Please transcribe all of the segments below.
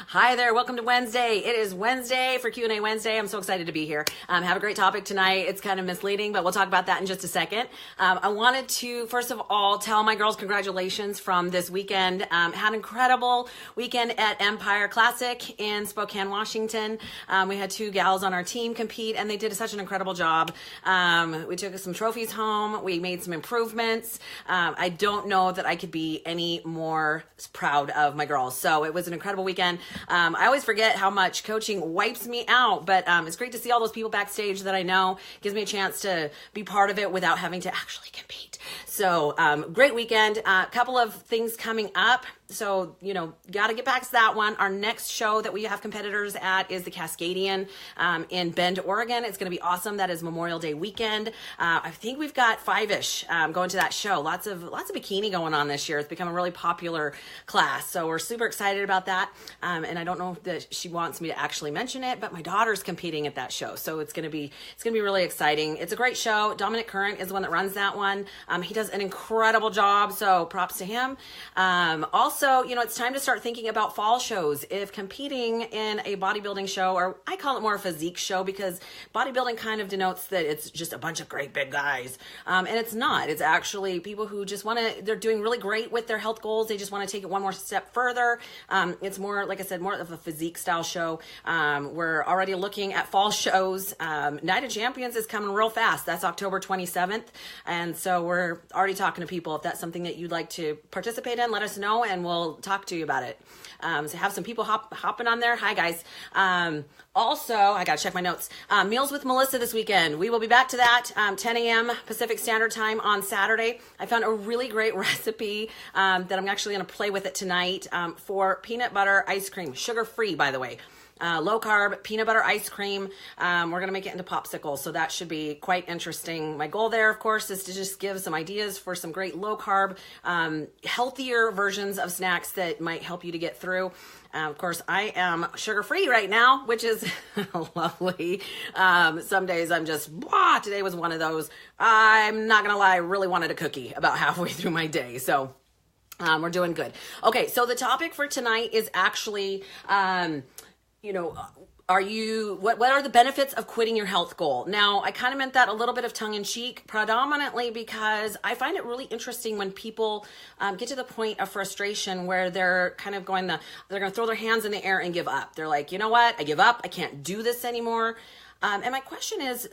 Hi there. Welcome to Wednesday. It is Wednesday for Q&A Wednesday. I'm so excited to be here. Have a great topic tonight. It's kind of misleading, but we'll talk about that in just a second. I wanted to, first of all, tell my girls congratulations from this weekend. Had an incredible weekend at Empire Classic in Spokane, Washington. We had two gals on our team compete, and they did such an incredible job. We took some trophies home. We made some improvements. I don't know that I could be any more proud of my girls. So it was an incredible weekend. I always forget how much coaching wipes me out, but it's great to see all those people backstage that I know. Gives me a chance to be part of it without having to actually compete. So great weekend. A couple of things coming up. So, got to get back to that one. Our next show that we have competitors at is the Cascadian in Bend, Oregon. It's going to be awesome. That is Memorial Day weekend. I think we've got five-ish going to that show. Lots of bikini going on this year. It's become a really popular class. So we're super excited about that. And I don't know that she wants me to actually mention it, but my daughter's competing at that show. So it's going to be really exciting. It's a great show. Dominic Current is the one that runs that one. He does an incredible job. So props to him. Also, it's time to start thinking about fall shows. If competing in a bodybuilding show, or I call it more a physique show because bodybuilding kind of denotes that it's just a bunch of great big guys. And it's not. It's actually people who just they're doing really great with their health goals. They just want to take it one more step further. It's more, like I said, more of a physique style show. We're already looking at fall shows. Night of Champions is coming real fast. That's October 27th. And so we're already talking to people. If that's something that you'd like to participate in, let us know and we'll talk to you about it. So have some people hopping on there. Hi guys. Also, I got to check my notes. Meals with Melissa this weekend. We will be back to that 10 a.m. Pacific Standard Time on Saturday. I found a really great recipe that I'm actually going to play with it tonight for peanut butter ice cream. Sugar-free, by the way. Low carb peanut butter ice cream. We're going to make it into popsicles, so that should be quite interesting. My goal there, of course, is to just give some ideas for some great low carb, healthier versions of snacks that might help you to get through. Of course, I am sugar-free right now, which is lovely. Some days I'm just, today was one of those. I'm not going to lie, I really wanted a cookie about halfway through my day, so we're doing good. Okay, so the topic for tonight is actually... what are the benefits of quitting your health goal? Now, I kind of meant that a little bit of tongue in cheek, predominantly because I find it really interesting when people get to the point of frustration where they're kind of they're going to throw their hands in the air and give up. They're like, you know what? I give up. I can't do this anymore. And my question is,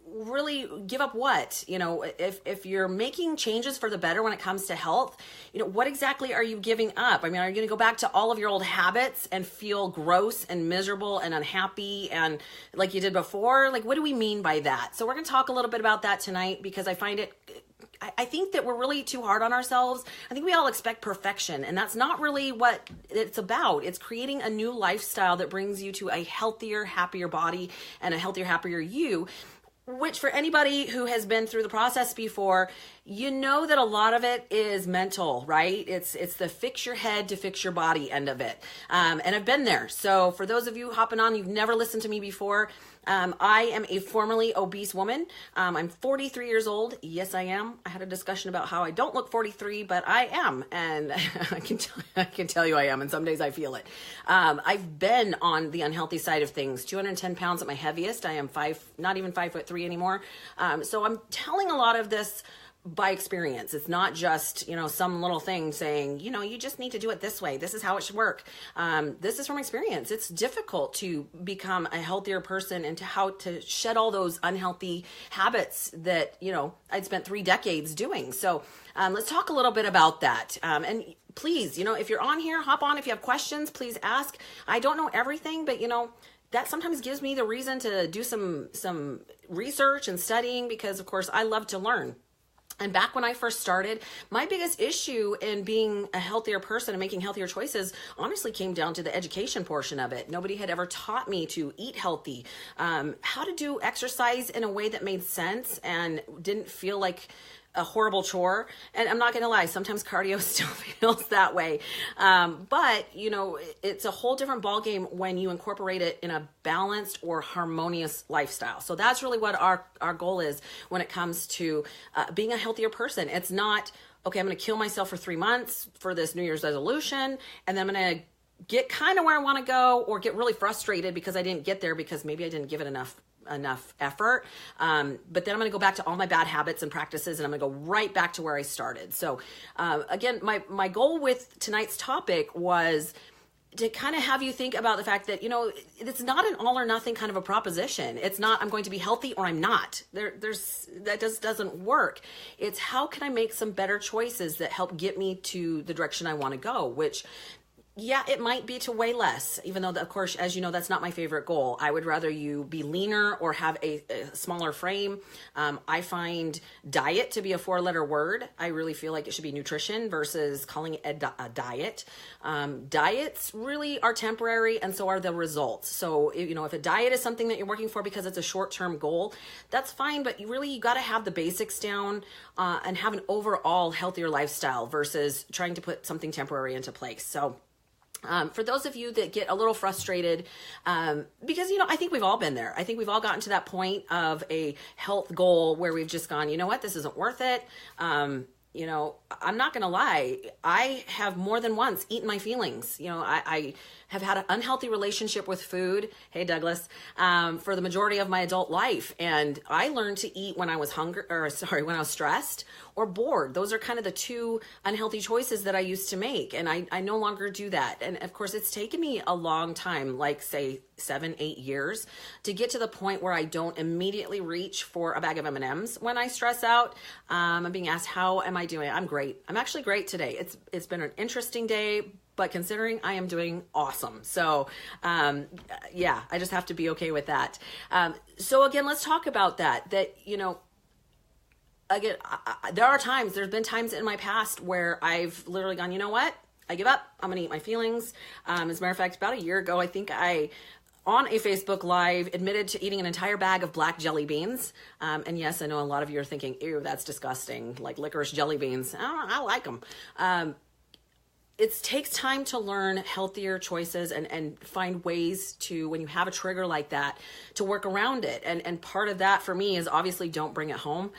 really give up what? If you're making changes for the better when it comes to health, what exactly are you giving up? I mean, are you going to go back to all of your old habits and feel gross and miserable and unhappy and like you did before? Like, what do we mean by that? So we're going to talk a little bit about that tonight because I think that we're really too hard on ourselves. I think we all expect perfection, and that's not really what it's about. It's creating a new lifestyle that brings you to a healthier, happier body and a healthier, happier you, which for anybody who has been through the process before, that a lot of it is mental, right? It's the fix your head to fix your body end of it. And I've been there. So for those of you hopping on, you've never listened to me before, I am a formerly obese woman. I'm 43 years old. Yes, I am. I had a discussion about how I don't look 43, but I am. And I can tell you I am. And some days I feel it. I've been on the unhealthy side of things, 210 pounds at my heaviest. I am not even 5'3" anymore. So I'm telling a lot of this by experience. It's not just, some little thing saying, you just need to do it this way. This is how it should work. This is from experience. It's difficult to become a healthier person and how to shed all those unhealthy habits that, I'd spent 3 decades doing. So let's talk a little bit about that. And please, if you're on here, hop on. If you have questions, please ask. I don't know everything, but that sometimes gives me the reason to do some research and studying because, of course, I love to learn. And back when I first started, my biggest issue in being a healthier person and making healthier choices honestly came down to the education portion of it. Nobody had ever taught me to eat healthy, how to do exercise in a way that made sense and didn't feel like a horrible chore. And I'm not going to lie, sometimes cardio still feels that way. But, it's a whole different ballgame when you incorporate it in a balanced or harmonious lifestyle. So that's really what our goal is when it comes to being a healthier person. It's not, okay, I'm going to kill myself for 3 months for this New Year's resolution, and then I'm going to get kind of where I want to go, or get really frustrated because I didn't get there because maybe I didn't give it enough effort. But then I'm going to go back to all my bad habits and practices, and I'm going to go right back to where I started. So again, my goal with tonight's topic was to kind of have you think about the fact that, it's not an all or nothing kind of a proposition. It's not, I'm going to be healthy or I'm not. That just doesn't work. It's how can I make some better choices that help get me to the direction I want to go, which, yeah, it might be to weigh less, even though, of course, as you know, that's not my favorite goal. I would rather you be leaner or have a smaller frame. I find diet to be a 4-letter word. I really feel like it should be nutrition versus calling it a diet. Diets really are temporary, and so are the results. So, if a diet is something that you're working for because it's a short-term goal, that's fine, but you got to have the basics down and have an overall healthier lifestyle versus trying to put something temporary into place. So, for those of you that get a little frustrated, because, I think we've all been there. I think we've all gotten to that point of a health goal where we've just gone, you know what, this isn't worth it. I'm not going to lie. I have more than once eaten my feelings. I have had an unhealthy relationship with food. Hey, Douglas, for the majority of my adult life. And I learned to eat when I was when I was stressed or bored. Those are kind of the two unhealthy choices that I used to make. And I no longer do that. And of course, it's taken me a long time, like say 7-8 years, to get to the point where I don't immediately reach for a bag of M&Ms when I stress out. I'm being asked, how am I doing? I'm great. I'm actually great today. It's been an interesting day, but considering I am doing awesome. So, yeah, I just have to be okay with that. So again, let's talk about that, again, there's been times in my past where I've literally gone, you know what? I give up. I'm going to eat my feelings. As a matter of fact, about a year ago, I think on a Facebook Live, admitted to eating an entire bag of black jelly beans. And yes, I know a lot of you are thinking, ew, that's disgusting, like licorice jelly beans. I like them. It takes time to learn healthier choices and find ways to, when you have a trigger like that, to work around it. And part of that for me is obviously don't bring it home,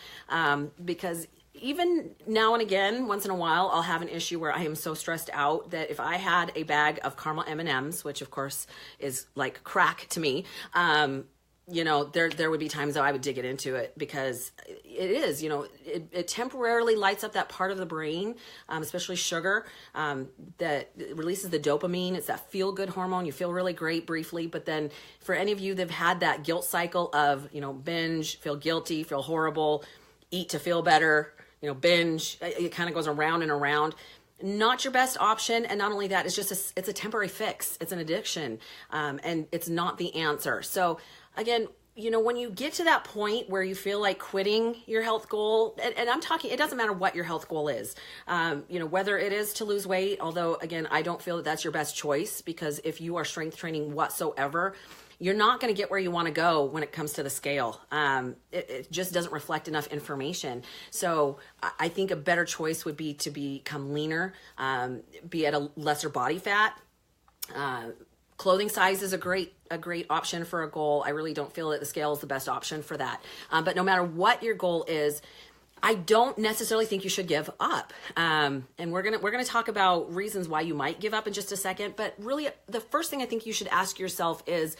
because even now and again, once in a while, I'll have an issue where I am so stressed out that if I had a bag of caramel M&Ms, which of course is like crack to me, there would be times that I would dig it into it, because it is, it temporarily lights up that part of the brain, especially sugar, that releases the dopamine. It's that feel-good hormone. You feel really great briefly, but then for any of you that have had that guilt cycle of, binge, feel guilty, feel horrible, eat to feel better, binge, it kind of goes around and around. Not your best option. And not only that, it's a temporary fix. It's an addiction. And it's not the answer. So again, when you get to that point where you feel like quitting your health goal, and I'm talking, it doesn't matter what your health goal is, whether it is to lose weight, although again, I don't feel that that's your best choice, because if you are strength training whatsoever, you're not going to get where you want to go when it comes to the scale. It just doesn't reflect enough information. So I think a better choice would be to become leaner, be at a lesser body fat. Clothing size is a great option for a goal. I really don't feel that the scale is the best option for that. But no matter what your goal is, I don't necessarily think you should give up. And we're gonna talk about reasons why you might give up in just a second. But really, the first thing I think you should ask yourself is,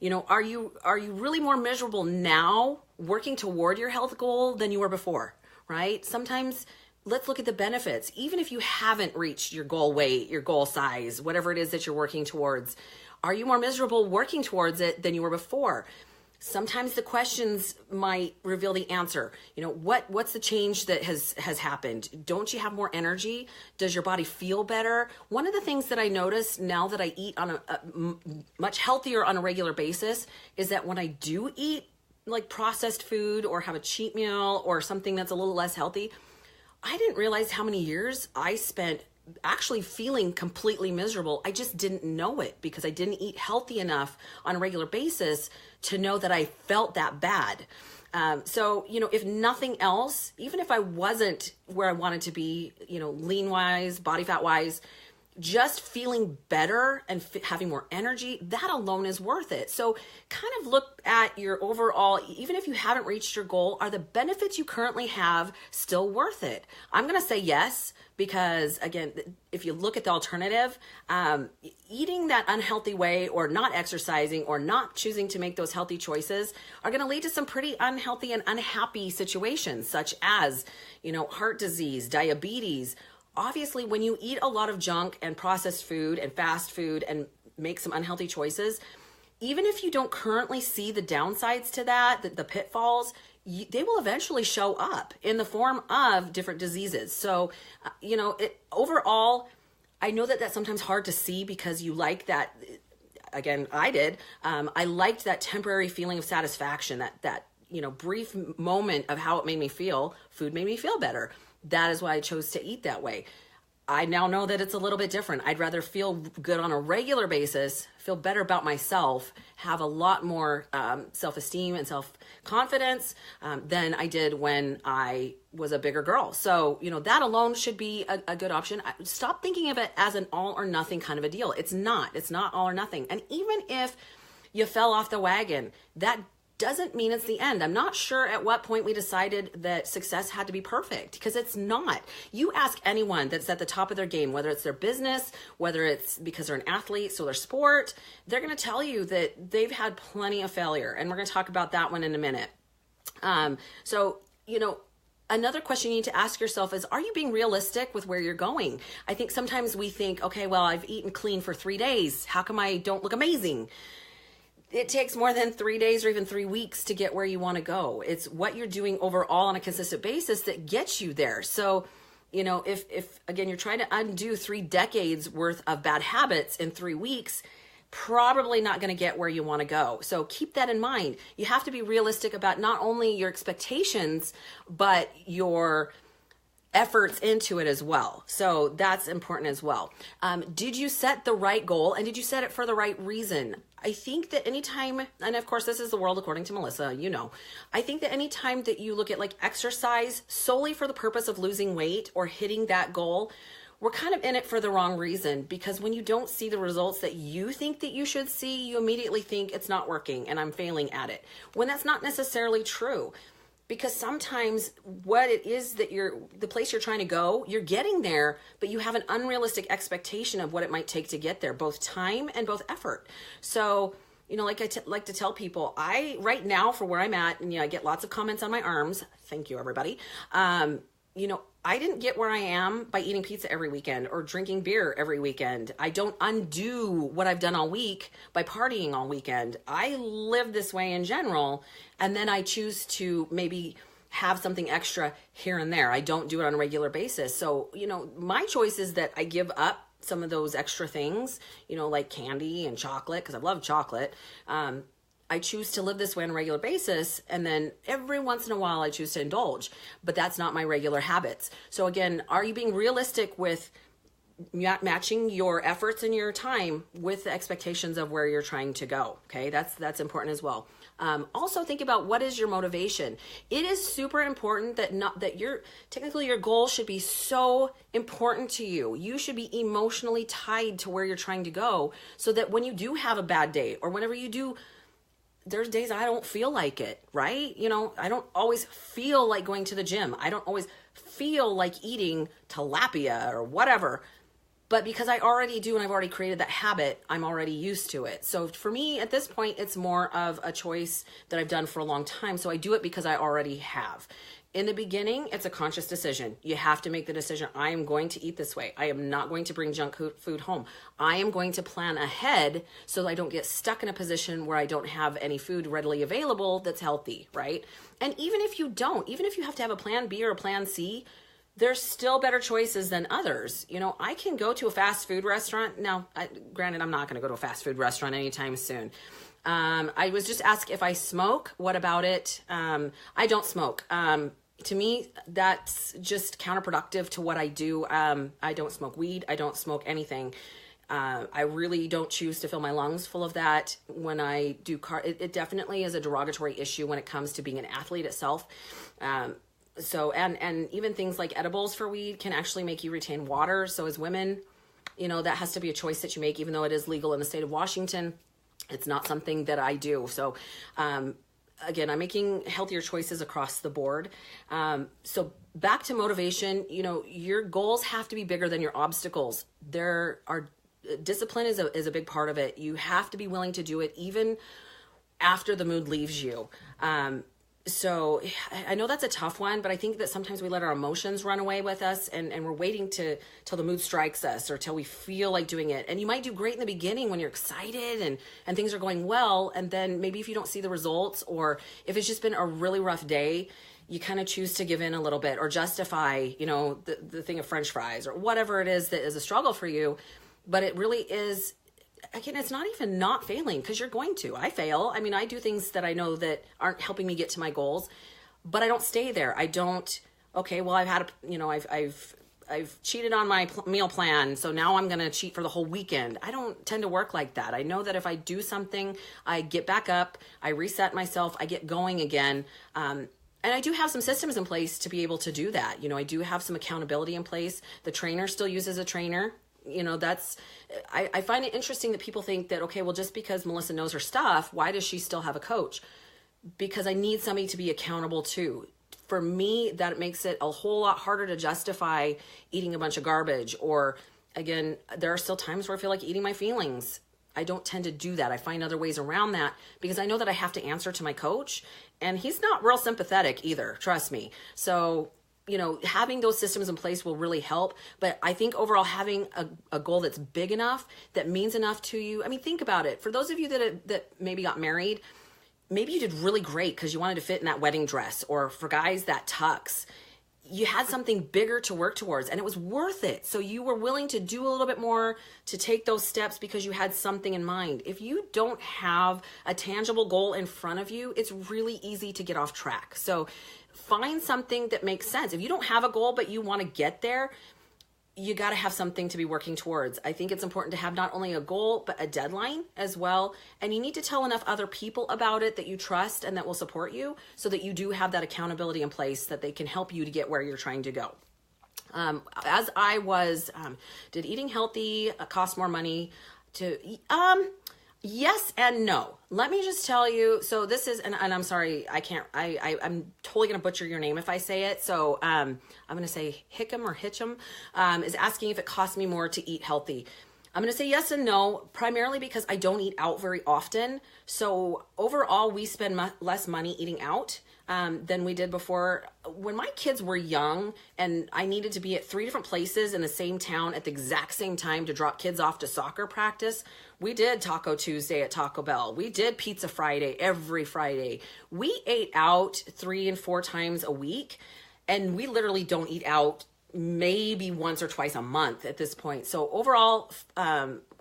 are you really more miserable now working toward your health goal than you were before, right? Sometimes let's look at the benefits. Even if you haven't reached your goal weight, your goal size, whatever it is that you're working towards, are you more miserable working towards it than you were before? Sometimes the questions might reveal the answer. What's the change that has happened? Don't you have more energy? Does your body feel better? One of the things that I notice now that I eat on a much healthier on a regular basis is that when I do eat like processed food or have a cheat meal or something that's a little less healthy, I didn't realize how many years I spent actually feeling completely miserable. I just didn't know it because I didn't eat healthy enough on a regular basis to know that I felt that bad. So, if nothing else, even if I wasn't where I wanted to be, lean wise, body fat wise, just feeling better and having more energy, that alone is worth it. So kind of look at your overall, even if you haven't reached your goal, are the benefits you currently have still worth it? I'm going to say yes, because again, if you look at the alternative, eating that unhealthy way or not exercising or not choosing to make those healthy choices are going to lead to some pretty unhealthy and unhappy situations, such as, heart disease, diabetes. Obviously, when you eat a lot of junk and processed food and fast food and make some unhealthy choices, even if you don't currently see the downsides to that, the pitfalls, they will eventually show up in the form of different diseases. So, overall, I know that that's sometimes hard to see because you like that. Again, I did. I liked that temporary feeling of satisfaction, that brief moment of how it made me feel. Food made me feel better. That is why I chose to eat that way. I now know that it's a little bit different. I'd rather feel good on a regular basis, feel better about myself, have a lot more self-esteem and self-confidence than I did when I was a bigger girl. So, that alone should be a good option. Stop thinking of it as an all or nothing kind of a deal. It's not all or nothing. And even if you fell off the wagon, that doesn't mean it's the end. I'm not sure at what point we decided that success had to be perfect, because it's not. You ask anyone that's at the top of their game, whether it's their business, whether it's because they're an athlete, so their sport, they're going to tell you that they've had plenty of failure. And we're going to talk about that one in a minute. Another question you need to ask yourself is, are you being realistic with where you're going? I think sometimes we think, okay, well, I've eaten clean for 3 days. How come I don't look amazing? It takes more than 3 days or even 3 weeks to get where you want to go. It's what you're doing overall on a consistent basis that gets you there. So, if again, you're trying to undo 3 decades worth of bad habits in 3 weeks, probably not going to get where you want to go. So keep that in mind. You have to be realistic about not only your expectations, but your efforts into it as well. So that's important as well. Did you set the right goal, and did you set it for the right reason? I think that anytime, and of course this is the world according to Melissa, I think that anytime that you look at like exercise solely for the purpose of losing weight or hitting that goal, we're kind of in it for the wrong reason, because when you don't see the results that you think that you should see, you immediately think it's not working and I'm failing at it, when that's not necessarily true. Because sometimes what it is that the place you're trying to go, you're getting there, but you have an unrealistic expectation of what it might take to get there, both time and both effort. So, like I like to tell people, right now for where I'm at, and I get lots of comments on my arms. Thank you, everybody. I didn't get where I am by eating pizza every weekend or drinking beer every weekend. I don't undo what I've done all week by partying all weekend. I live this way in general, and then I choose to maybe have something extra here and there. I don't do it on a regular basis. So, my choice is that I give up some of those extra things, like candy and chocolate, because I love chocolate. I choose to live this way on a regular basis, and then every once in a while I choose to indulge, but that's not my regular habits. So again, are you being realistic with matching your efforts and your time with the expectations of where you're trying to go? Okay, that's important as well. Also think about, what is your motivation? It is super important that your goal should be so important to you. You should be emotionally tied to where you're trying to go, so that when you do have a bad day, or whenever you do, there's days I don't feel like it, right? I don't always feel like going to the gym. I don't always feel like eating tilapia or whatever. But because I already do and I've already created that habit, I'm already used to it. So for me, at this point, it's more of a choice that I've done for a long time. So I do it because I already have. In the beginning, it's a conscious decision. You have to make the decision. I am going to eat this way. I am not going to bring junk food home. I am going to plan ahead so that I don't get stuck in a position where I don't have any food readily available that's healthy, right? And even if you have to have a plan B or a plan C, there's still better choices than others. I can go to a fast food restaurant. Now, granted, I'm not going to go to a fast food restaurant anytime soon. I was just asked if I smoke. What about it? I don't smoke. To me, that's just counterproductive to what I do. I don't smoke weed. I don't smoke anything. I really don't choose to fill my lungs full of that when I do it definitely is a derogatory issue when it comes to being an athlete itself. And even things like edibles for weed can actually make you retain water. So as women, that has to be a choice that you make, even though it is legal in the state of Washington. It's not something that I do. So, again, I'm making healthier choices across the board. So back to motivation, your goals have to be bigger than your obstacles. Discipline is a big part of it. You have to be willing to do it even after the mood leaves you. So I know that's a tough one, but I think that sometimes we let our emotions run away with us, and we're waiting till the mood strikes us or till we feel like doing it. And you might do great in the beginning when you're excited and things are going well. And then maybe if you don't see the results, or if it's just been a really rough day, you kind of choose to give in a little bit or justify, the thing of French fries or whatever it is that is a struggle for you. But it really is, again, it's not even not failing, because you're going to. I fail. I mean, I do things that I know that aren't helping me get to my goals, but I don't stay there. I don't, okay, well, I've cheated on my meal plan, so now I'm going to cheat for the whole weekend. I don't tend to work like that. I know that if I do something, I get back up, I reset myself, I get going again. And I do have some systems in place to be able to do that. I do have some accountability in place. The trainer still uses a trainer. I find it interesting that people think that, okay, well, just because Melissa knows her stuff, why does she still have a coach? Because I need somebody to be accountable to. For me, that makes it a whole lot harder to justify eating a bunch of garbage. Or again, there are still times where I feel like eating my feelings. I don't tend to do that. I find other ways around that because I know that I have to answer to my coach, and he's not real sympathetic either. Trust me. So having those systems in place will really help. But I think overall, having a goal that's big enough, that means enough to you. I mean, think about it. For those of you that maybe got married, maybe you did really great because you wanted to fit in that wedding dress, or for guys, that tux. You had something bigger to work towards, and it was worth it. So you were willing to do a little bit more to take those steps because you had something in mind. If you don't have a tangible goal in front of you, it's really easy to get off track. So find something that makes sense. If you don't have a goal, but you want to get there, you got to have something to be working towards. I think it's important to have not only a goal, but a deadline as well. And you need to tell enough other people about it that you trust and that will support you, so that you do have that accountability in place, that they can help you to get where you're trying to go. As I was, did eating healthy cost more money to yes and no. Let me just tell you. So this is, and I'm sorry, I'm totally going to butcher your name if I say it. So I'm going to say Hitchum is asking if it costs me more to eat healthy. I'm going to say yes and no, primarily because I don't eat out very often. So overall, we spend less money eating out than we did before. When my kids were young and I needed to be at 3 different places in the same town at the exact same time to drop kids off to soccer practice, we did Taco Tuesday at Taco Bell. We did Pizza Friday every Friday. We ate out 3 and 4 times a week, and we literally don't eat out maybe once or twice a month at this point. So overall,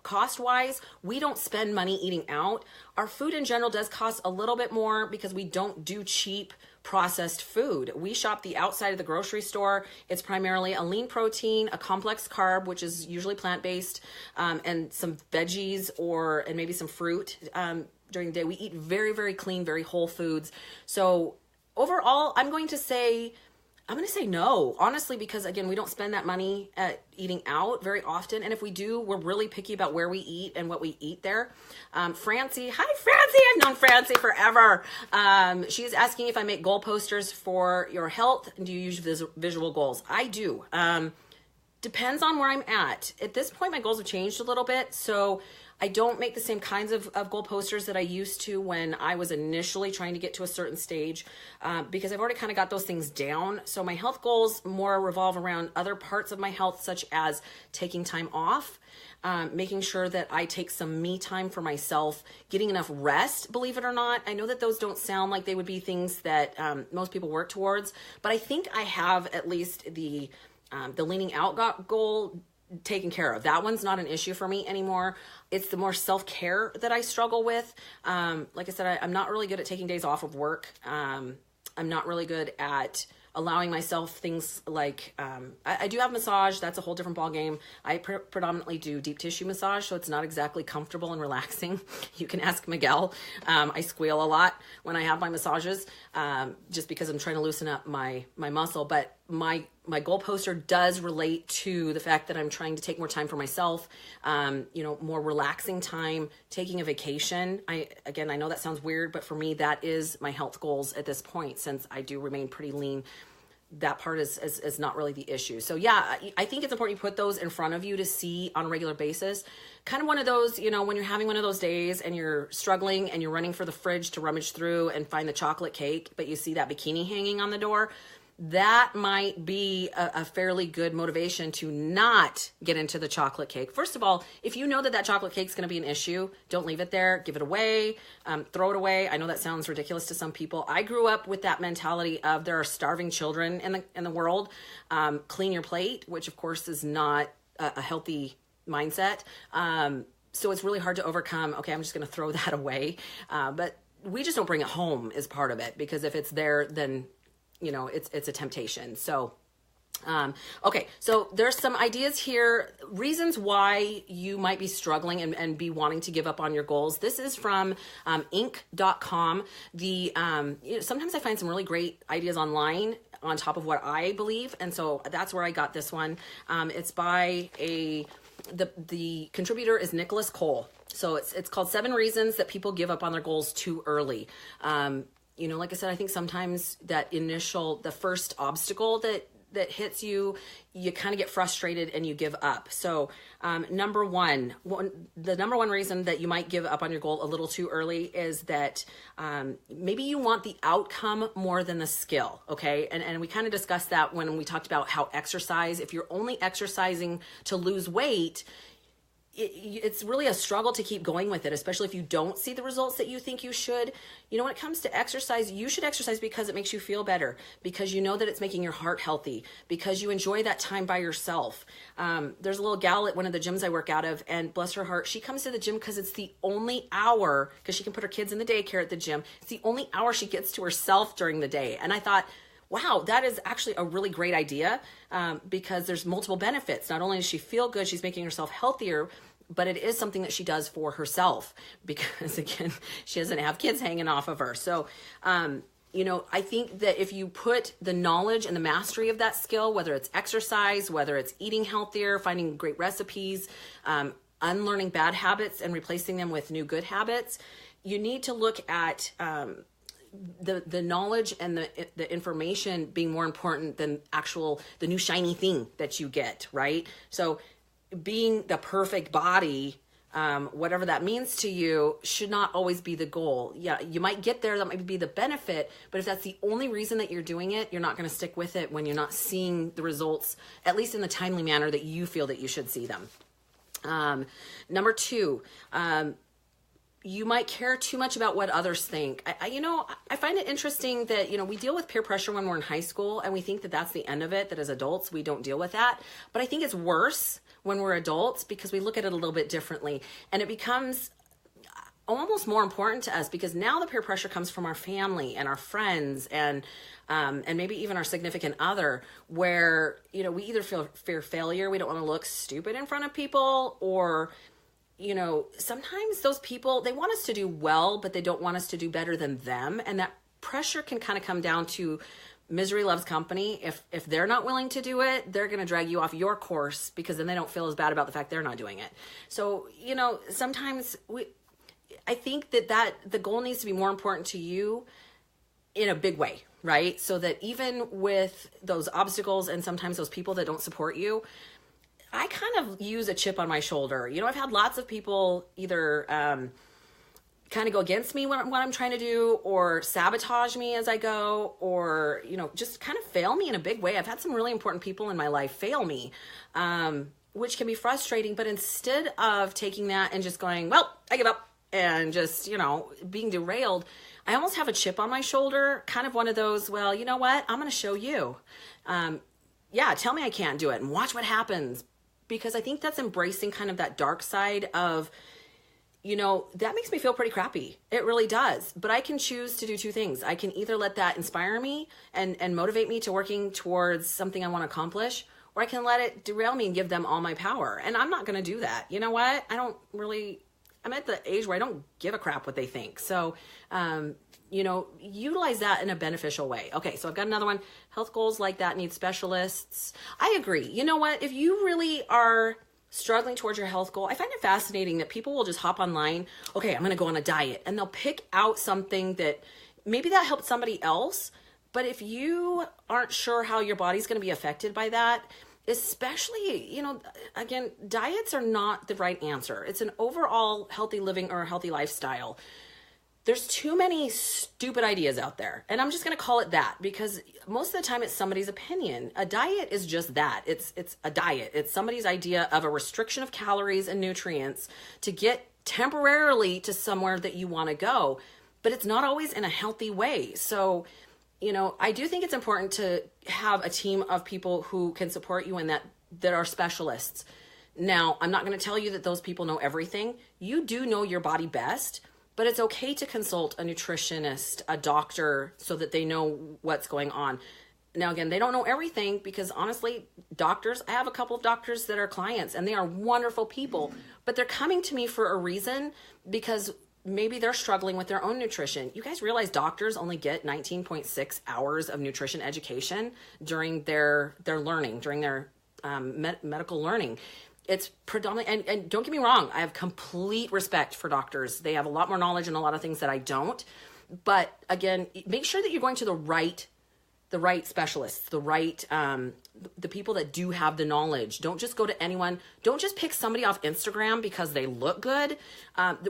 cost-wise, we don't spend money eating out. Our food in general does cost a little bit more because we don't do cheap processed food. We shop the outside of the grocery store. It's primarily a lean protein, a complex carb, which is usually plant-based, and some veggies and maybe some fruit during the day. We eat very, very clean, very whole foods. So overall, I'm going to say no, honestly, because again, we don't spend that money at eating out very often. And if we do, we're really picky about where we eat and what we eat there. Francie, hi Francie, I've known Francie forever. She's asking if I make goal posters for your health. Do you use visual goals? I do. Depends on where I'm at. At this point, my goals have changed a little bit. So I don't make the same kinds of goal posters that I used to when I was initially trying to get to a certain stage, because I've already kind of got those things down. So my health goals more revolve around other parts of my health, such as taking time off, making sure that I take some me time for myself, getting enough rest, believe it or not. I know that those don't sound like they would be things that most people work towards, but I think I have at least the leaning out goal taken care of. That one's not an issue for me anymore. It's the more self-care that I struggle with. Like I said, I'm not really good at taking days off of work. I'm not really good at allowing myself things like, I do have massage. That's a whole different ballgame. I predominantly do deep tissue massage, so it's not exactly comfortable and relaxing. You can ask Miguel. I squeal a lot when I have my massages, just because I'm trying to loosen up my muscle. But my goal poster does relate to the fact that I'm trying to take more time for myself, more relaxing time, taking a vacation. I know that sounds weird, but for me, that is my health goals at this point, since I do remain pretty lean. That part is not really the issue. So yeah, I think it's important you put those in front of you to see on a regular basis. Kind of one of those, when you're having one of those days and you're struggling and you're running for the fridge to rummage through and find the chocolate cake, but you see that bikini hanging on the door. That might be a fairly good motivation to not get into the chocolate cake. First of all, if you know that chocolate cake is going to be an issue, don't leave it there. Give it away. Throw it away. I know that sounds ridiculous to some people. I grew up with that mentality of there are starving children in the world. Clean your plate, which of course is not a healthy mindset. So it's really hard to overcome. Okay, I'm just going to throw that away. But we just don't bring it home is part of it, because if it's there, then it's a temptation. So, okay. So there's some ideas here, reasons why you might be struggling and be wanting to give up on your goals. This is from Inc.com. Sometimes I find some really great ideas online on top of what I believe. And so that's where I got this one. It's by the contributor is Nicholas Cole. So it's called 7 Reasons That People Give Up on Their Goals Too Early. Like I said, I think sometimes the first obstacle that hits you, you kind of get frustrated and you give up. So the number one reason that you might give up on your goal a little too early is that maybe you want the outcome more than the skill, okay? And we kind of discussed that when we talked about how exercise, if you're only exercising to lose weight, it's really a struggle to keep going with it, especially if you don't see the results that you think you should. When it comes to exercise, you should exercise because it makes you feel better, because you know that it's making your heart healthy, because you enjoy that time by yourself. There's a little gal at one of the gyms I work out of, and bless her heart, she comes to the gym because it's the only hour, because she can put her kids in the daycare at the gym. It's the only hour she gets to herself during the day. And I thought, wow, that is actually a really great idea, because there's multiple benefits. Not only does she feel good, she's making herself healthier, but it is something that she does for herself, because again, she doesn't have kids hanging off of her. So, I think that if you put the knowledge and the mastery of that skill, whether it's exercise, whether it's eating healthier, finding great recipes, unlearning bad habits and replacing them with new good habits, you need to look at the knowledge and the information being more important than the new shiny thing that you get, right? So being the perfect body, whatever that means to you, should not always be the goal. Yeah, you might get there, that might be the benefit, but if that's the only reason that you're doing it, you're not going to stick with it when you're not seeing the results, at least in the timely manner that you feel that you should see them. Number 2, you might care too much about what others think. I find it interesting that, we deal with peer pressure when we're in high school, and we think that that's the end of it, that as adults, we don't deal with that. But I think it's worse when we're adults, because we look at it a little bit differently, and it becomes almost more important to us, because now the peer pressure comes from our family and our friends and maybe even our significant other, where, we either fear failure, we don't want to look stupid in front of people, or sometimes those people, they want us to do well, but they don't want us to do better than them. And that pressure can kind of come down to misery loves company. If they're not willing to do it, they're going to drag you off your course, because then they don't feel as bad about the fact they're not doing it. So, sometimes I think that the goal needs to be more important to you in a big way, right? So that even with those obstacles and sometimes those people that don't support you, I kind of use a chip on my shoulder. I've had lots of people either kind of go against me when what I'm trying to do, or sabotage me as I go, or, just kind of fail me in a big way. I've had some really important people in my life fail me, which can be frustrating. But instead of taking that and just going, well, I give up, and just, being derailed, I almost have a chip on my shoulder, kind of one of those, well, you know what? I'm going to show you. Tell me I can't do it and watch what happens. Because I think that's embracing kind of that dark side of, that makes me feel pretty crappy. It really does. But I can choose to do 2 things. I can either let that inspire me and motivate me to working towards something I want to accomplish, or I can let it derail me and give them all my power. And I'm not going to do that. You know what? I I'm at the age where I don't give a crap what they think. So, utilize that in a beneficial way. Okay, so I've got another one. Health goals like that need specialists. I agree. You know what? If you really are struggling towards your health goal, I find it fascinating that people will just hop online. Okay, I'm going to go on a diet, and they'll pick out something that maybe that helped somebody else. But if you aren't sure how your body's going to be affected by that, especially, again, diets are not the right answer. It's an overall healthy living or a healthy lifestyle. There's too many stupid ideas out there. And I'm just going to call it that because most of the time it's somebody's opinion. A diet is just that. It's a diet. It's somebody's idea of a restriction of calories and nutrients to get temporarily to somewhere that you want to go. But it's not always in a healthy way. So, I do think it's important to have a team of people who can support you in that are specialists. Now, I'm not going to tell you that those people know everything. You do know your body best. But it's okay to consult a nutritionist, a doctor, so that they know what's going on. Now, again, they don't know everything because honestly, doctors, I have a couple of doctors that are clients and they are wonderful people, but they're coming to me for a reason because maybe they're struggling with their own nutrition. You guys realize doctors only get 19.6 hours of nutrition education during their learning, during their medical learning. It's predominantly, and don't get me wrong, I have complete respect for doctors. They have a lot more knowledge and a lot of things that I don't. But again, make sure that you're going to the right specialists, the people that do have the knowledge. Don't just go to anyone. Don't just pick somebody off Instagram because they look good.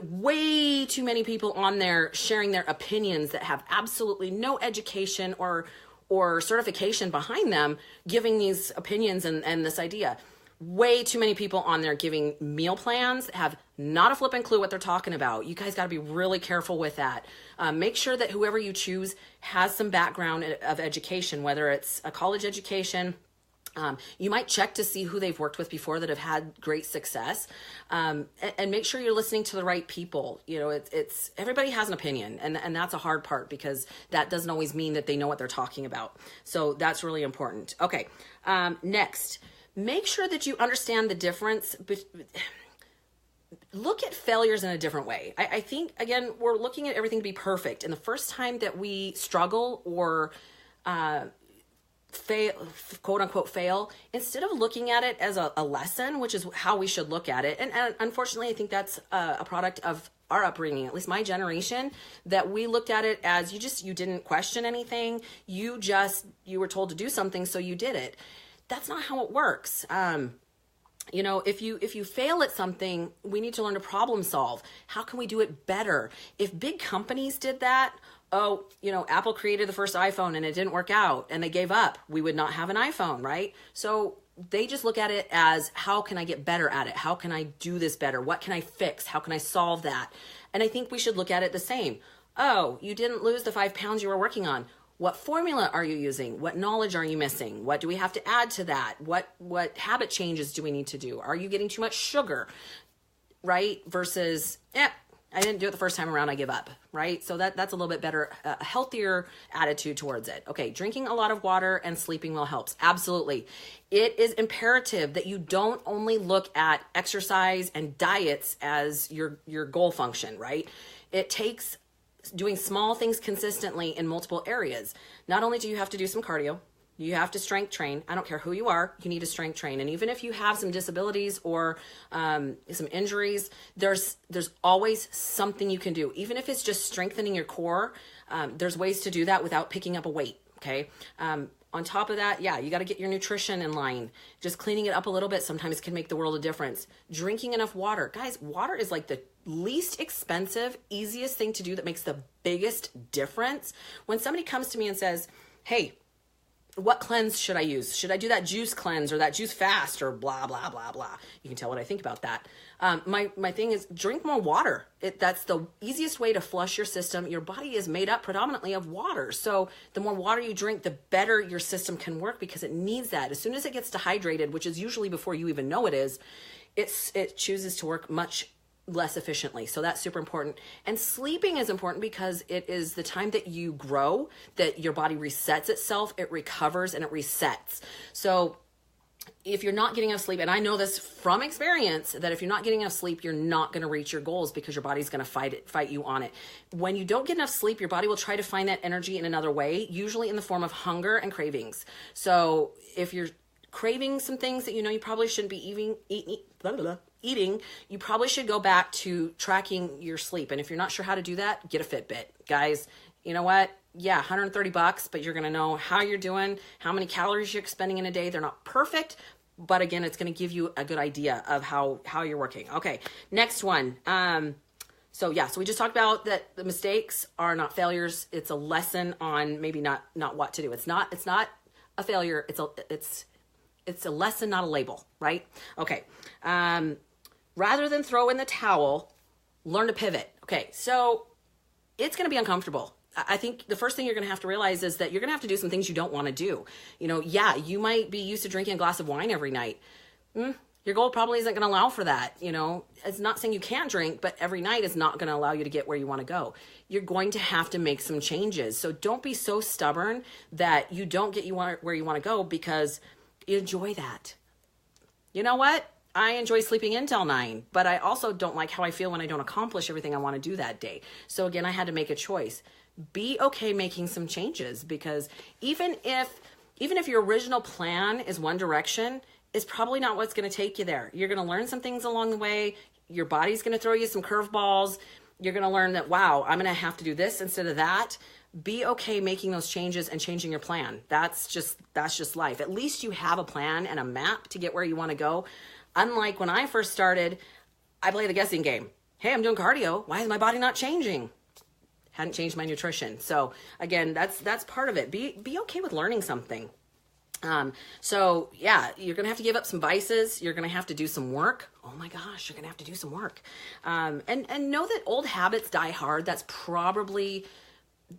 Way too many people on there sharing their opinions that have absolutely no education or certification behind them, giving these opinions and this idea. Way too many people on there giving meal plans, have not a flipping clue what they're talking about. You guys got to be really careful with that. Make sure that whoever you choose has some background of education, whether it's a college education. You might check to see who they've worked with before that have had great success, and make sure you're listening to the right people. It's everybody has an opinion, and that's a hard part because that doesn't always mean that they know what they're talking about. So that's really important. Okay, next. Make sure that you understand the difference. Look at failures in a different way. I think, again, we're looking at everything to be perfect. And the first time that we struggle or fail, quote unquote, fail, instead of looking at it as a lesson, which is how we should look at it. And unfortunately, I think that's a product of our upbringing, at least my generation, that we looked at it as you didn't question anything. You were told to do something, so you did it. That's not how it works. If you fail at something, we need to learn to problem solve. How can we do it better? If big companies did that, Apple created the first iPhone and it didn't work out and they gave up, we would not have an iPhone, right? So they just look at it as, how can I get better at it? How can I do this better? What can I fix? How can I solve that? And I think we should look at it the same. Oh, you didn't lose the 5 pounds you were working on. What formula are you using? What knowledge are you missing? What do we have to add to that? What habit changes do we need to do? Are you getting too much sugar, right? Versus, I didn't do it the first time around, I give up, right? So that's a little bit better, a healthier attitude towards it. Okay, drinking a lot of water and sleeping well helps. Absolutely. It is imperative that you don't only look at exercise and diets as your goal function, right? It takes doing small things consistently in multiple areas. Not only do you have to do some cardio, you have to strength train. I don't care who you are, you need to strength train. And even if you have some disabilities or some injuries, there's always something you can do. Even if it's just strengthening your core, there's ways to do that without picking up a weight, okay? On top of that, you got to get your nutrition in line. Just cleaning it up a little bit sometimes can make the world of difference. Drinking enough water. Guys, water is like the least expensive, easiest thing to do that makes the biggest difference. When somebody comes to me and says, hey, what cleanse should I use? Should I do that juice cleanse or that juice fast or blah, blah, blah, blah? You can tell what I think about that. My thing is drink more water. That's the easiest way to flush your system. Your body is made up predominantly of water. So the more water you drink, the better your system can work because it needs that. As soon as it gets dehydrated, which is usually before you even know it is, it chooses to work much less efficiently. So that's super important. And sleeping is important because it is the time that you grow, that your body resets itself, it recovers and it resets. So if you're not getting enough sleep, and I know this from experience, that if you're not getting enough sleep, you're not going to reach your goals because your body's going to fight you on it. When you don't get enough sleep, your body will try to find that energy in another way, usually in the form of hunger and cravings. So if you're craving some things that you know you probably shouldn't be eating, you probably should go back to tracking your sleep. And if you're not sure how to do that, get a Fitbit. Guys, you know what? Yeah, $130, but you're going to know how you're doing, how many calories you're expending in a day. They're not perfect, but again, it's going to give you a good idea of how you're working. Okay, next one. So we just talked about that the mistakes are not failures. It's a lesson on maybe not what to do. It's not a failure. It's a lesson, not a label, right? Okay. Rather than throw in the towel, learn to pivot. Okay, so it's going to be uncomfortable. I think the first thing you're going to have to realize is that you're going to have to do some things you don't want to do. You might be used to drinking a glass of wine every night. Your goal probably isn't going to allow for that. It's not saying you can't drink, but every night is not going to allow you to get where you want to go. You're going to have to make some changes. So don't be so stubborn that you don't get where you want to go, because you enjoy that. You know what? I enjoy sleeping in till 9, but I also don't like how I feel when I don't accomplish everything I want to do that day. So again, I had to make a choice. Be okay making some changes, because even if your original plan is one direction, it's probably not what's going to take you there. You're going to learn some things along the way. Your body's going to throw you some curveballs. You're going to learn that, wow, I'm going to have to do this instead of that. Be okay making those changes and changing your plan. That's just life. At least you have a plan and a map to get where you want to go. Unlike when I first started, I played the guessing game. Hey, I'm doing cardio. Why is my body not changing? Hadn't changed my nutrition. So again, that's part of it. Be okay with learning something. You're going to have to give up some vices. You're going to have to do some work. Oh my gosh, you're going to have to do some work. And know that old habits die hard. That's probably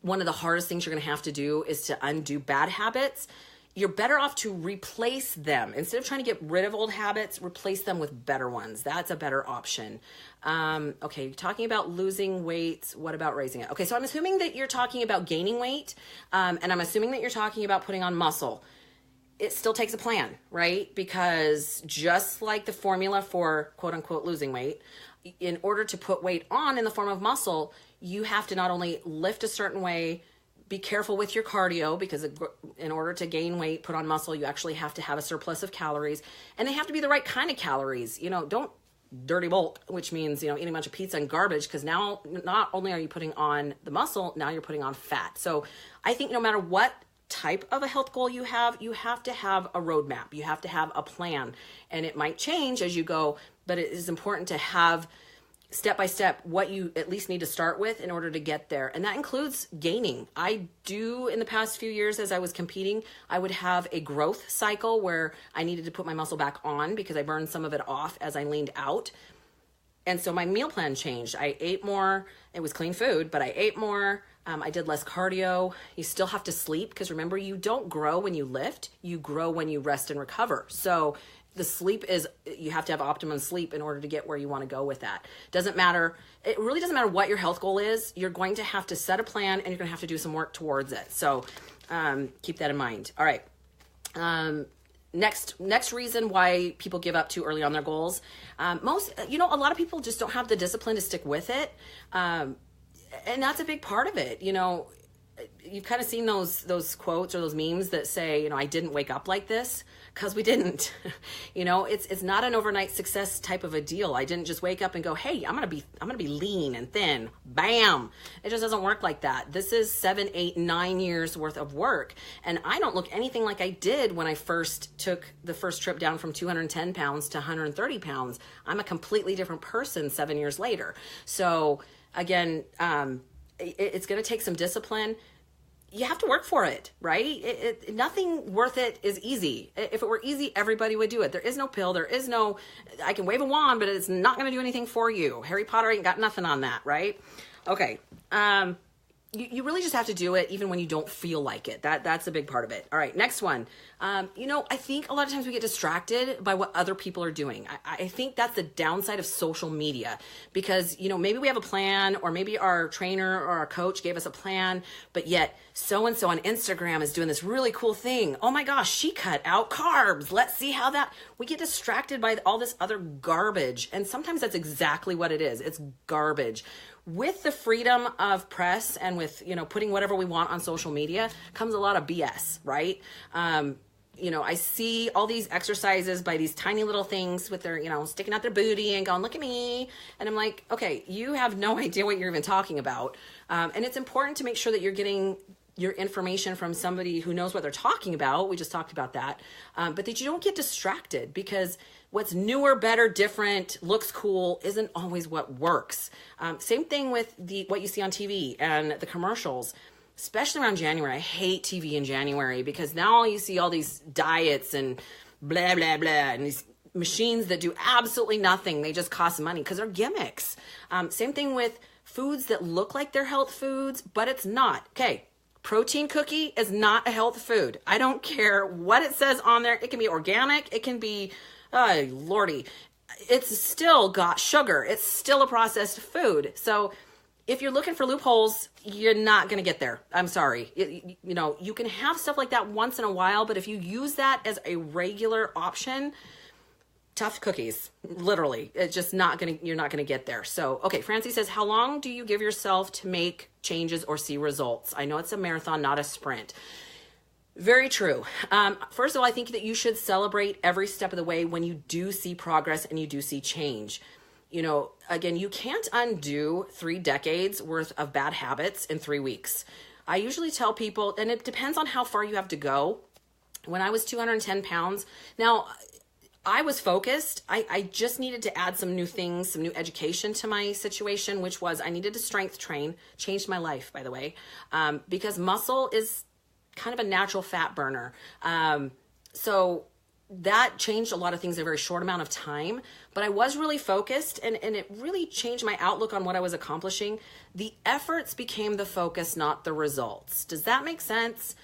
one of the hardest things you're going to have to do, is to undo bad habits. You're better off to replace them. Instead of trying to get rid of old habits, replace them with better ones. That's a better option. Okay, talking about losing weight. What about raising it? Okay, so I'm assuming that you're talking about gaining weight, and I'm assuming that you're talking about putting on muscle. It still takes a plan, right? Because just like the formula for quote unquote losing weight, in order to put weight on in the form of muscle, you have to not only lift a certain way, be careful with your cardio, because in order to gain weight, put on muscle, you actually have to have a surplus of calories, and they have to be the right kind of calories. Don't dirty bulk, which means, eating a bunch of pizza and garbage, because now not only are you putting on the muscle, now you're putting on fat. So I think no matter what type of a health goal you have to have a roadmap. You have to have a plan, and it might change as you go, but it is important to have step by step what you at least need to start with in order to get there. And that includes gaining. I do, in the past few years as I was competing, I would have a growth cycle where I needed to put my muscle back on because I burned some of it off as I leaned out. And so my meal plan changed. I ate more. It was clean food, but I ate more. I did less cardio. You still have to sleep, because remember, you don't grow when you lift. You grow when you rest and recover. So the sleep you have to have optimum sleep in order to get where you want to go with that. It really doesn't matter what your health goal is. You're going to have to set a plan, and you're going to have to do some work towards it. So keep that in mind. All right. Next reason why people give up too early on their goals. A lot of people just don't have the discipline to stick with it. And that's a big part of it. You've kind of seen those quotes or those memes that say, I didn't wake up like this, because we didn't. It's not an overnight success type of a deal. I didn't just wake up and go, hey, I'm gonna be lean and thin. Bam. It just doesn't work like that. This is 7, 8, 9 years worth of work. And I don't look anything like I did when I first took the first trip down from 210 pounds to 130 pounds. I'm a completely different person 7 years later. So again, it's going to take some discipline. You have to work for it, right? Nothing worth it is easy. If it were easy, everybody would do it. There is no pill. I can wave a wand, but it's not going to do anything for you. Harry Potter ain't got nothing on that, right? Okay. you really just have to do it even when you don't feel like it. That's a big part of it. All right, next one. I think a lot of times we get distracted by what other people are doing. I think that's the downside of social media because, maybe we have a plan or maybe our trainer or our coach gave us a plan, but yet so-and-so on Instagram is doing this really cool thing. Oh my gosh, she cut out carbs. Let's see how we get distracted by all this other garbage. And sometimes that's exactly what it is. It's garbage. With the freedom of press and with, putting whatever we want on social media comes a lot of BS, right? I see all these exercises by these tiny little things with their, sticking out their booty and going, look at me. And I'm like, okay, you have no idea what you're even talking about. And it's important to make sure that you're getting your information from somebody who knows what they're talking about. We just talked about that. But that you don't get distracted because what's newer, better, different, looks cool isn't always what works. Same thing with what you see on TV and the commercials, especially around January. I hate TV in January because now you see all these diets and blah, blah, blah, and these machines that do absolutely nothing. They just cost money because they're gimmicks. Same thing with foods that look like they're health foods, but it's not. Okay. Protein cookie is not a health food. I don't care what it says on there. It can be organic. It can be, oh, Lordy. It's still got sugar. It's still a processed food. So if you're looking for loopholes, you're not going to get there. I'm sorry. You can have stuff like that once in a while, but if you use that as a regular option, tough cookies, literally. It's just you're not going to get there. So, okay, Francie says, how long do you give yourself to make changes or see results? I know it's a marathon, not a sprint. Very true. First of all, I think that you should celebrate every step of the way when you do see progress and you do see change. Again, you can't undo 3 decades worth of bad habits in 3 weeks. I usually tell people, and it depends on how far you have to go. When I was 210 pounds, now I was focused. I just needed to add some new things, some new education to my situation, which was I needed to strength train. Changed my life, by the way, because muscle is kind of a natural fat burner. So that changed a lot of things in a very short amount of time, but I was really focused and it really changed my outlook on what I was accomplishing. The efforts became the focus, not the results. Does that make sense?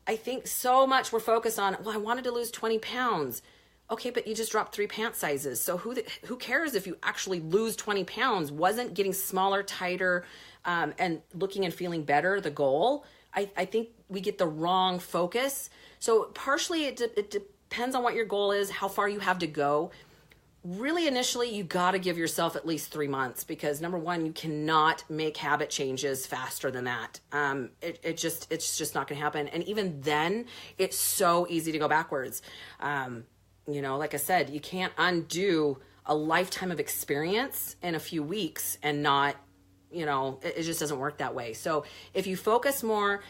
I think so much we're focused on, well, I wanted to lose 20 pounds. Okay, but you just dropped 3 pant sizes. So who cares if you actually lose 20 pounds? Wasn't getting smaller, tighter, and looking and feeling better the goal? I think we get the wrong focus. So partially it depends on what your goal is, how far you have to go. Really, initially, you got to give yourself at least 3 months because number one, you cannot make habit changes faster than that. It's just not going to happen. And even then, it's so easy to go backwards. Like I said, you can't undo a lifetime of experience in a few weeks and not, it just doesn't work that way. So if you focus more,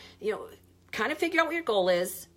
kind of figure out what your goal is,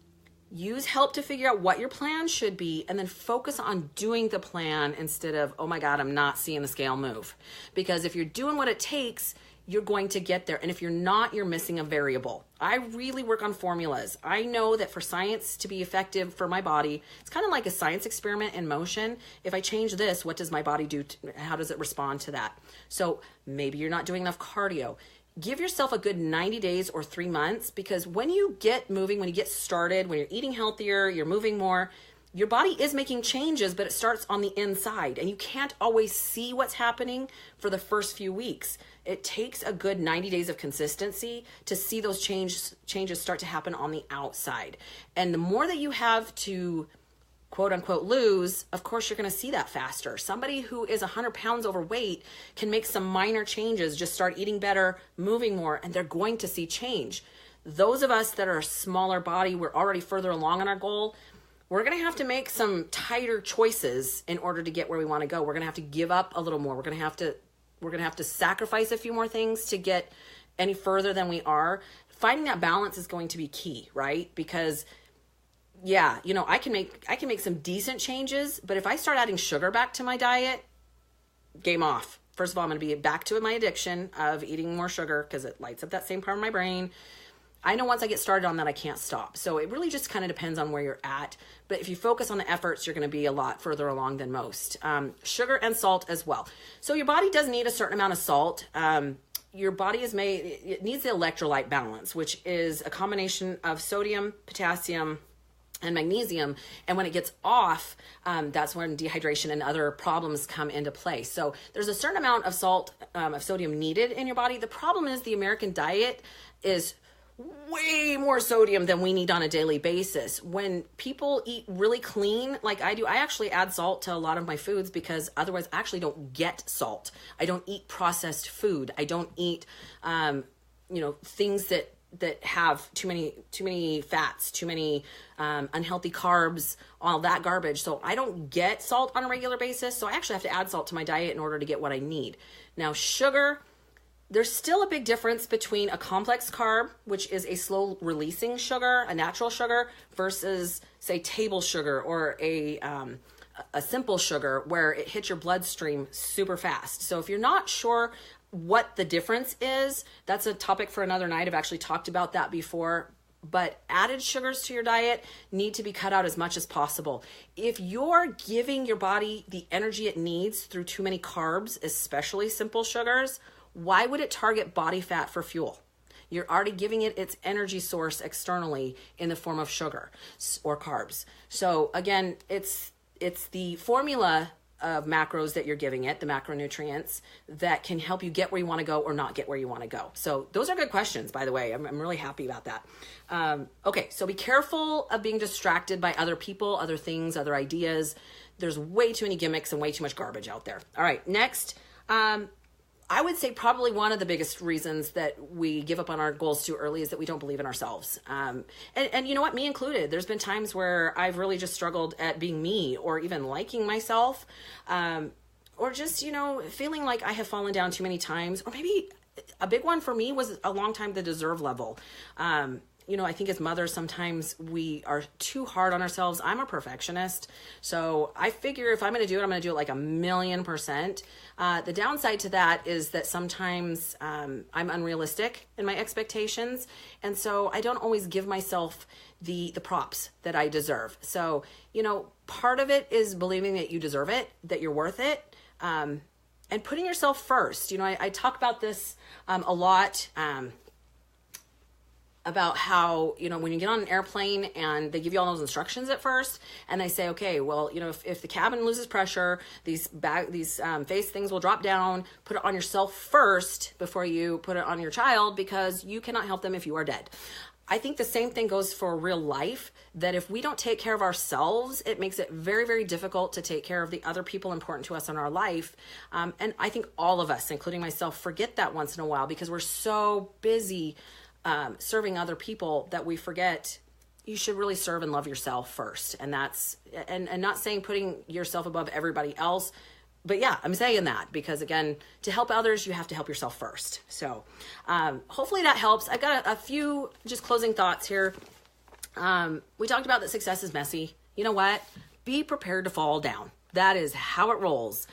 use help to figure out what your plan should be, and then focus on doing the plan instead of, oh my God, I'm not seeing the scale move. Because if you're doing what it takes, you're going to get there. And if you're not, you're missing a variable. I really work on formulas. I know that for science to be effective for my body, it's kind of like a science experiment in motion. If I change this, what does my body do? How does it respond to that? So maybe you're not doing enough cardio. Give yourself a good 90 days or 3 months, because when you get moving, when you get started, when you're eating healthier, you're moving more, your body is making changes, but it starts on the inside, and you can't always see what's happening for the first few weeks. It takes a good 90 days of consistency to see those changes start to happen on the outside. And the more that you have to quote unquote lose, of course you're going to see that faster. Somebody who is 100 pounds overweight can make some minor changes, just start eating better, moving more, and they're going to see change. Those of us that are a smaller body, we're already further along on our goal, we're going to have to make some tighter choices in order to get where we want to go. We're going to have to give up a little more. We're going to have to sacrifice a few more things to get any further than we are. Finding that balance is going to be key, right? Because yeah, I can make some decent changes, but if I start adding sugar back to my diet, game off. First of all, I'm going to be back to my addiction of eating more sugar because it lights up that same part of my brain. I know once I get started on that, I can't stop. So it really just kind of depends on where you're at. But if you focus on the efforts, you're going to be a lot further along than most. Sugar and salt as well. So your body does need a certain amount of salt. your body is made, it needs the electrolyte balance, which is a combination of sodium, potassium, and magnesium. And when it gets off, that's when dehydration and other problems come into play. So there's a certain amount of salt, of sodium needed in your body. The problem is the American diet is way more sodium than we need on a daily basis. When people eat really clean, like I do, I actually add salt to a lot of my foods because otherwise I actually don't get salt. I don't eat processed food. I don't eat, things that have too many fats, too many unhealthy carbs, all that garbage. So I don't get salt on a regular basis. So I actually have to add salt to my diet in order to get what I need. Now, sugar, there's still a big difference between a complex carb, which is a slow releasing sugar, a natural sugar, versus say table sugar or a simple sugar where it hits your bloodstream super fast. So if you're not sure what the difference is, that's a topic for another night. I've actually talked about that before, but added sugars to your diet need to be cut out as much as possible. If you're giving your body the energy it needs through too many carbs, especially simple sugars, why would it target body fat for fuel? You're already giving it its energy source externally in the form of sugar or carbs. So again, it's the formula of macros that you're giving it, the macronutrients, that can help you get where you want to go or not get where you want to go. So those are good questions, by the way. I'm really happy about that. Okay, so be careful of being distracted by other people, other things, other ideas. There's way too many gimmicks and way too much garbage out there. All right, next, I would say probably one of the biggest reasons that we give up on our goals too early is that we don't believe in ourselves. And you know what, me included, there's been times where I've really just struggled at being me or even liking myself, or just, feeling like I have fallen down too many times. Or maybe a big one for me was a long time the deserve level. I think as mothers, sometimes we are too hard on ourselves. I'm a perfectionist. So I figure if I'm going to do it, I'm going to do it like 1,000,000%. The downside to that is that sometimes I'm unrealistic in my expectations. And so I don't always give myself the props that I deserve. So, part of it is believing that you deserve it, that you're worth it, and putting yourself first. I talk about this a lot. About how, when you get on an airplane and they give you all those instructions at first and they say, okay, well, if the cabin loses pressure, these face things will drop down, put it on yourself first before you put it on your child because you cannot help them if you are dead. I think the same thing goes for real life, that if we don't take care of ourselves, it makes it very, very difficult to take care of the other people important to us in our life. And I think all of us, including myself, forget that once in a while because we're so busy serving other people that we forget you should really serve and love yourself first. And that's, and not saying putting yourself above everybody else, but yeah, I'm saying that because again, to help others, you have to help yourself first. So, hopefully that helps. I've got a few just closing thoughts here. We talked about that success is messy. You know what? Be prepared to fall down. That is how it rolls.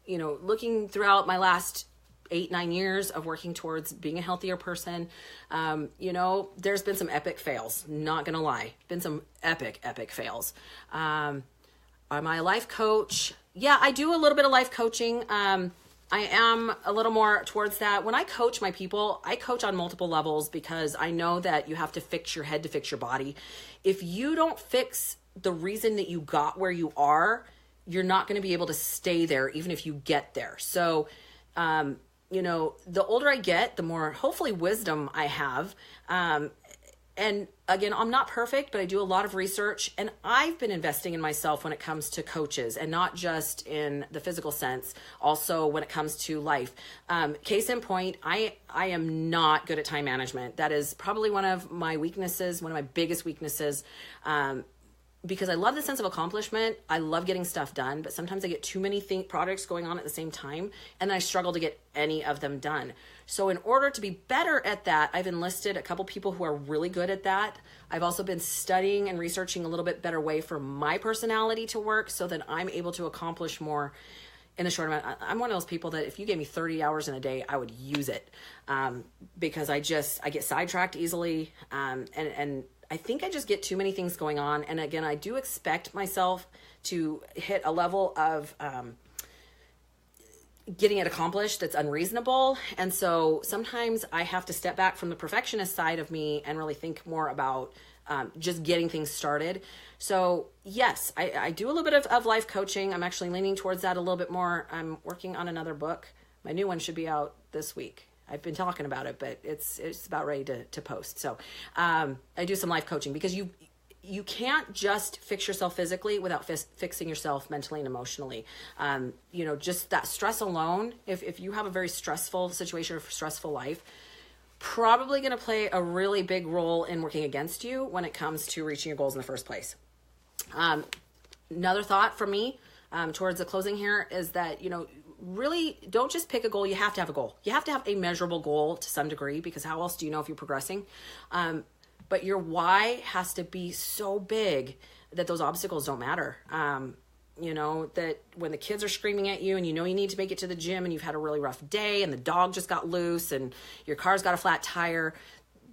Looking throughout my last 8-9 years of working towards being a healthier person, there's been some epic fails, not gonna lie, been some epic fails. Am I a life coach? Yeah, I do a little bit of life coaching. I am a little more towards that. When I coach my people, I coach on multiple levels because I know that you have to fix your head to fix your body. If you don't fix the reason that you got where you are, you're not going to be able to stay there even if you get there. So, the older I get, the more hopefully wisdom I have. And again, I'm not perfect, but I do a lot of research and I've been investing in myself when it comes to coaches and not just in the physical sense, also when it comes to life. Case in point, I am not good at time management. That is probably one of my weaknesses, one of my biggest weaknesses. Because I love the sense of accomplishment. I love getting stuff done, but sometimes I get too many projects going on at the same time, and then I struggle to get any of them done. So in order to be better at that, I've enlisted a couple people who are really good at that. I've also been studying and researching a little bit better way for my personality to work so that I'm able to accomplish more in a short amount. I'm one of those people that if you gave me 30 hours in a day, I would use it because I get sidetracked easily and I think I just get too many things going on. And again, I do expect myself to hit a level of, getting it accomplished that's unreasonable. And so sometimes I have to step back from the perfectionist side of me and really think more about just getting things started. So yes, I do a little bit of life coaching. I'm actually leaning towards that a little bit more. I'm working on another book. My new one should be out this week. I've been talking about it, but it's about ready to post. So I do some life coaching because you can't just fix yourself physically without fixing yourself mentally and emotionally. Just that stress alone, if you have a very stressful situation or stressful life, probably going to play a really big role in working against you when it comes to reaching your goals in the first place. Another thought from me towards the closing here is that, really don't just pick a goal. You have to have a goal. You have to have a measurable goal to some degree, because how else do you know if you're progressing? But your why has to be so big that those obstacles don't matter. That when the kids are screaming at you and you need to make it to the gym and you've had a really rough day and the dog just got loose and your car's got a flat tire,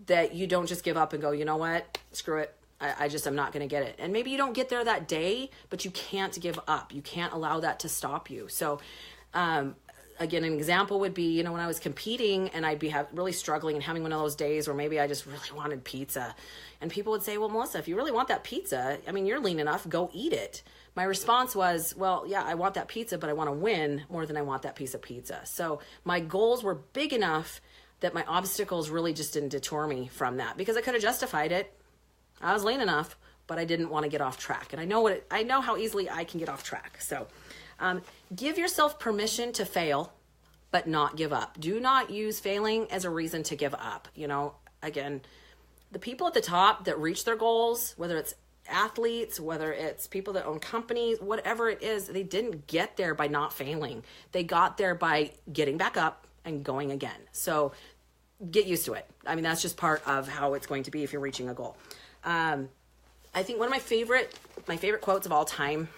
that you don't just give up and go, you know what, screw it. I'm not going to get it. And maybe you don't get there that day, but you can't give up. You can't allow that to stop you. So, again, an example would be, when I was competing and I'd be really struggling and having one of those days where maybe I just really wanted pizza. And people would say, well, Melissa, if you really want that pizza, you're lean enough, go eat it. My response was, well, yeah, I want that pizza, but I want to win more than I want that piece of pizza. So my goals were big enough that my obstacles really just didn't deter me from that, because I could have justified it. I was lean enough, but I didn't want to get off track. And I know how easily I can get off track. So give yourself permission to fail, but not give up. Do not use failing as a reason to give up. Again, the people at the top that reach their goals, whether it's athletes, whether it's people that own companies, whatever it is, they didn't get there by not failing. They got there by getting back up and going again. So get used to it. That's just part of how it's going to be if you're reaching a goal. I think one of my favorite quotes of all time,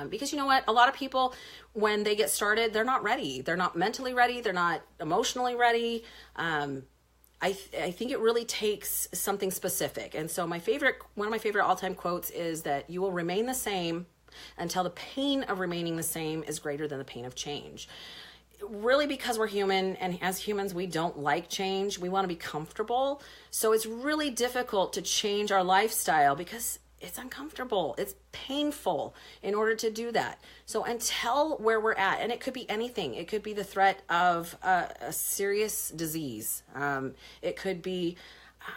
because you know what? A lot of people, when they get started, they're not ready. They're not mentally ready. They're not emotionally ready. I think it really takes something specific. And so one of my favorite all-time quotes is that you will remain the same until the pain of remaining the same is greater than the pain of change. Really, because we're human, and as humans, we don't like change. We want to be comfortable. So it's really difficult to change our lifestyle because it's uncomfortable. It's painful in order to do that. So until where we're at, and it could be anything. It could be the threat of a serious disease. It could be,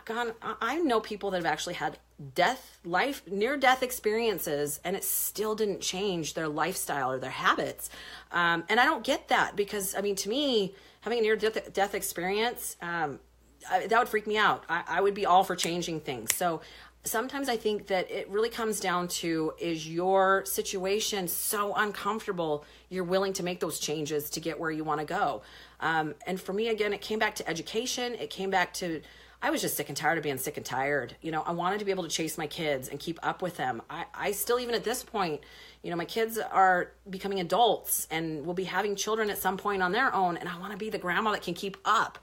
God, I know people that have actually had near-death experiences, and it still didn't change their lifestyle or their habits. And I don't get that, because, to me, having a near-death experience, that would freak me out. I would be all for changing things. So sometimes I think that it really comes down to, is your situation so uncomfortable you're willing to make those changes to get where you want to go? And for me, again, it came back to education. It came back to, I was just sick and tired of being sick and tired. I wanted to be able to chase my kids and keep up with them. I still, even at this point, my kids are becoming adults and will be having children at some point on their own. And I want to be the grandma that can keep up.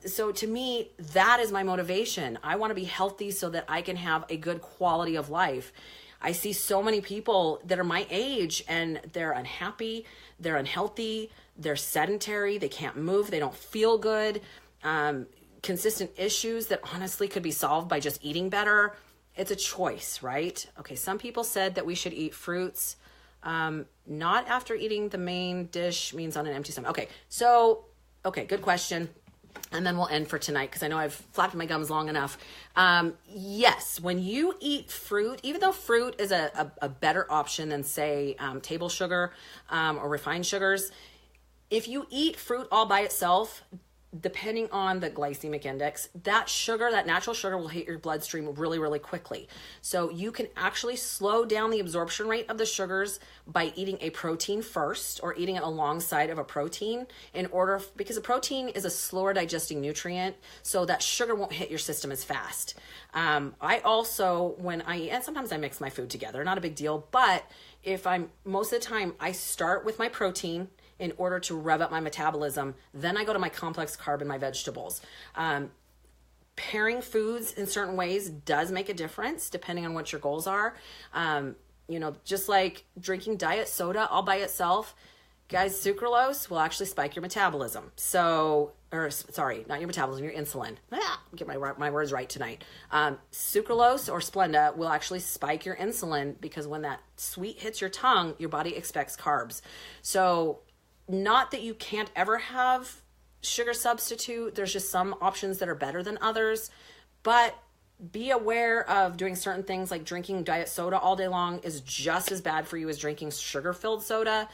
So to me, that is my motivation. I want to be healthy so that I can have a good quality of life. I see so many people that are my age and they're unhappy, they're unhealthy, they're sedentary, they can't move, they don't feel good. Consistent issues that honestly could be solved by just eating better. It's a choice, right? Okay, some people said that we should eat fruits, not after eating the main dish, means on an empty stomach. Okay, good question. And then we'll end for tonight, because I know I've flapped my gums long enough. Yes, when you eat fruit, even though fruit is a better option than, say, table sugar or refined sugars, if you eat fruit all by itself, depending on the glycemic index, that natural sugar will hit your bloodstream really, really quickly. So you can actually slow down the absorption rate of the sugars by eating a protein first, or eating it alongside of a protein, because a protein is a slower digesting nutrient, so that sugar won't hit your system as fast. I also, and sometimes I mix my food together, not a big deal, but most of the time I start with my protein in order to rev up my metabolism. Then I go to my complex carb and my vegetables. Pairing foods in certain ways does make a difference depending on what your goals are. Just like drinking diet soda all by itself, guys, sucralose will actually spike your metabolism. So, or sorry, not your metabolism, your insulin. Get my words right tonight. Sucralose or Splenda will actually spike your insulin because when that sweet hits your tongue, your body expects carbs. So, not that you can't ever have sugar substitute. There's just some options that are better than others, but be aware of doing certain things like drinking diet soda all day long is just as bad for you as drinking sugar-filled soda.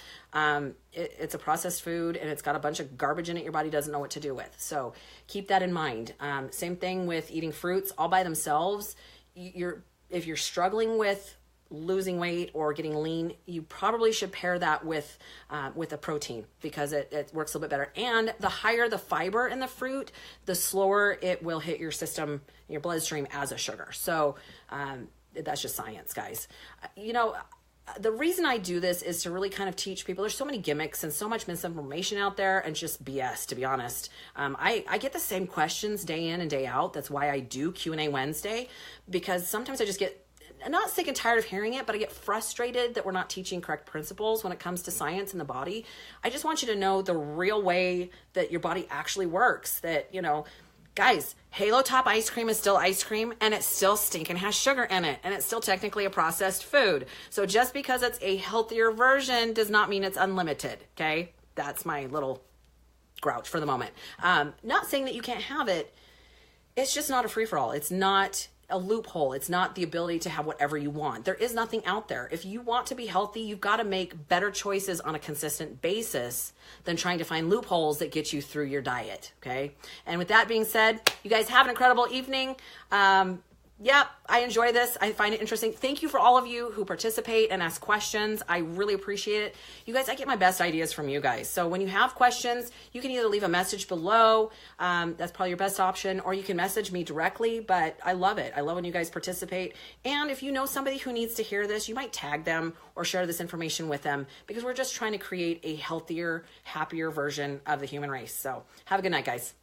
It's a processed food and it's got a bunch of garbage in it your body doesn't know what to do with. So keep that in mind. Same thing with eating fruits all by themselves. If you're struggling with losing weight or getting lean, you probably should pair that with a protein because it works a little bit better. And the higher the fiber in the fruit, the slower it will hit your system, your bloodstream as a sugar. So that's just science, guys. The reason I do this is to really kind of teach people. There's so many gimmicks and so much misinformation out there and just BS, to be honest. I get the same questions day in and day out. That's why I do Q&A Wednesday, because sometimes I just get not sick and tired of hearing it, but I get frustrated that we're not teaching correct principles when it comes to science and the body. I just want you to know the real way that your body actually works. That, guys, Halo Top ice cream is still ice cream and it still stinking has sugar in it. And it's still technically a processed food. So just because it's a healthier version does not mean it's unlimited. Okay. That's my little grouch for the moment. Not saying that you can't have it. It's just not a free for all. It's not a loophole. It's not the ability to have whatever you want. There is nothing out there. If you want to be healthy, you've got to make better choices on a consistent basis than trying to find loopholes that get you through your diet. Okay. And with that being said, you guys have an incredible evening. Yep, I enjoy this. I find it interesting. Thank you for all of you who participate and ask questions. I really appreciate it. You guys, I get my best ideas from you guys. So when you have questions, you can either leave a message below. That's probably your best option, or you can message me directly, but I love it. I love when you guys participate. And if you know somebody who needs to hear this, you might tag them or share this information with them, because we're just trying to create a healthier, happier version of the human race. So have a good night, guys.